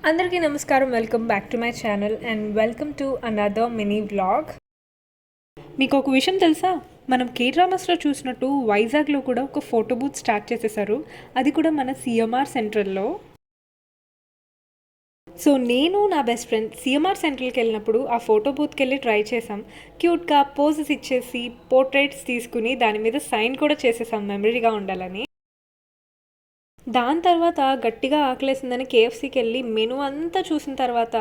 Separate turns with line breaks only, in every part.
అందరికీ నమస్కారం. Welcome back to my channel and welcome to another mini vlog. మీకు ఒక విషయం తెలుసా? మనం కే డ్రామాస్లో చూసినట్టు వైజాగ్లో కూడా ఒక ఫోటో బూత్ స్టార్ట్ చేసేసారు. అది కూడా మన సిఎంఆర్ సెంట్రల్లో. సో నేను నా బెస్ట్ ఫ్రెండ్ సిఎంఆర్ సెంట్రల్కి వెళ్ళినప్పుడు ఆ ఫోటో బూత్కి వెళ్ళి ట్రై చేసాం. క్యూట్గా పోజెస్ ఇచ్చేసి పోర్ట్రేట్స్ తీసుకుని దాని మీద సైన్ కూడా చేసేసాం మెమరీగా ఉండాలని. దాని తర్వాత గట్టిగా ఆకలేసిందని కేఎఫ్సీకి వెళ్ళి మెనూ అంతా చూసిన తర్వాత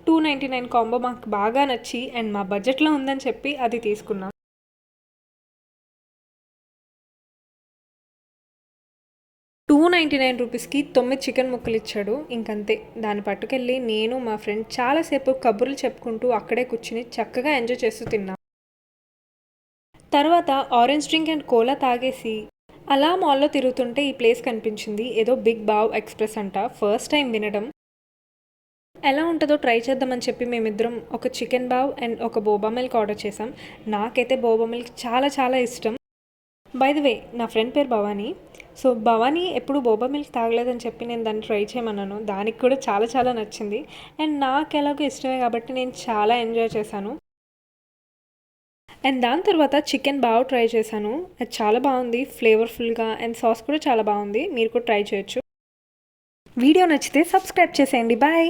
299 కాంబో మాకు బాగా నచ్చి అండ్ మా బడ్జెట్లో ఉందని చెప్పి అది తీసుకున్నాం. ₹299కి 9 చికెన్ ముక్కలు ఇచ్చాడు. ఇంకంతే, దాన్ని పట్టుకెళ్ళి నేను మా ఫ్రెండ్ చాలాసేపు కబుర్లు చెప్పుకుంటూ అక్కడే కూర్చుని చక్కగా ఎంజాయ్ చేస్తూ తిన్నాం. తర్వాత ఆరెంజ్ డ్రింక్ అండ్ కోలా తాగేసి అలా మాల్లో తిరుగుతుంటే ఈ ప్లేస్ కనిపించింది. ఏదో బిగ్ బావ్ ఎక్స్ప్రెస్ అంట. ఫస్ట్ టైం వినడం. ఎలా ఉంటుందో ట్రై చేద్దామని చెప్పి మేమిద్దరం ఒక చికెన్ బావ్ అండ్ ఒక బోబా మిల్క్ ఆర్డర్ చేసాం. నాకైతే బోబా మిల్క్ చాలా చాలా ఇష్టం. బై ది వే, నా ఫ్రెండ్ పేరు భవానీ. సో భవానీ ఎప్పుడు బోబా మిల్క్ తాగలేదని చెప్పి నేను దాన్ని ట్రై చేయమన్నాను. దానికి కూడా చాలా చాలా నచ్చింది. అండ్ నాకు ఎలాగో ఇష్టమే కాబట్టి నేను చాలా ఎంజాయ్ చేశాను. అండ్ దాని తర్వాత చికెన్ బావ్ ట్రై చేశాను. అది చాలా బాగుంది, ఫ్లేవర్ఫుల్గా, అండ్ సాస్ కూడా చాలా బాగుంది. మీరు కూడా ట్రై చేయొచ్చు. వీడియో నచ్చితే సబ్స్క్రైబ్ చేసేయండి. బాయ్.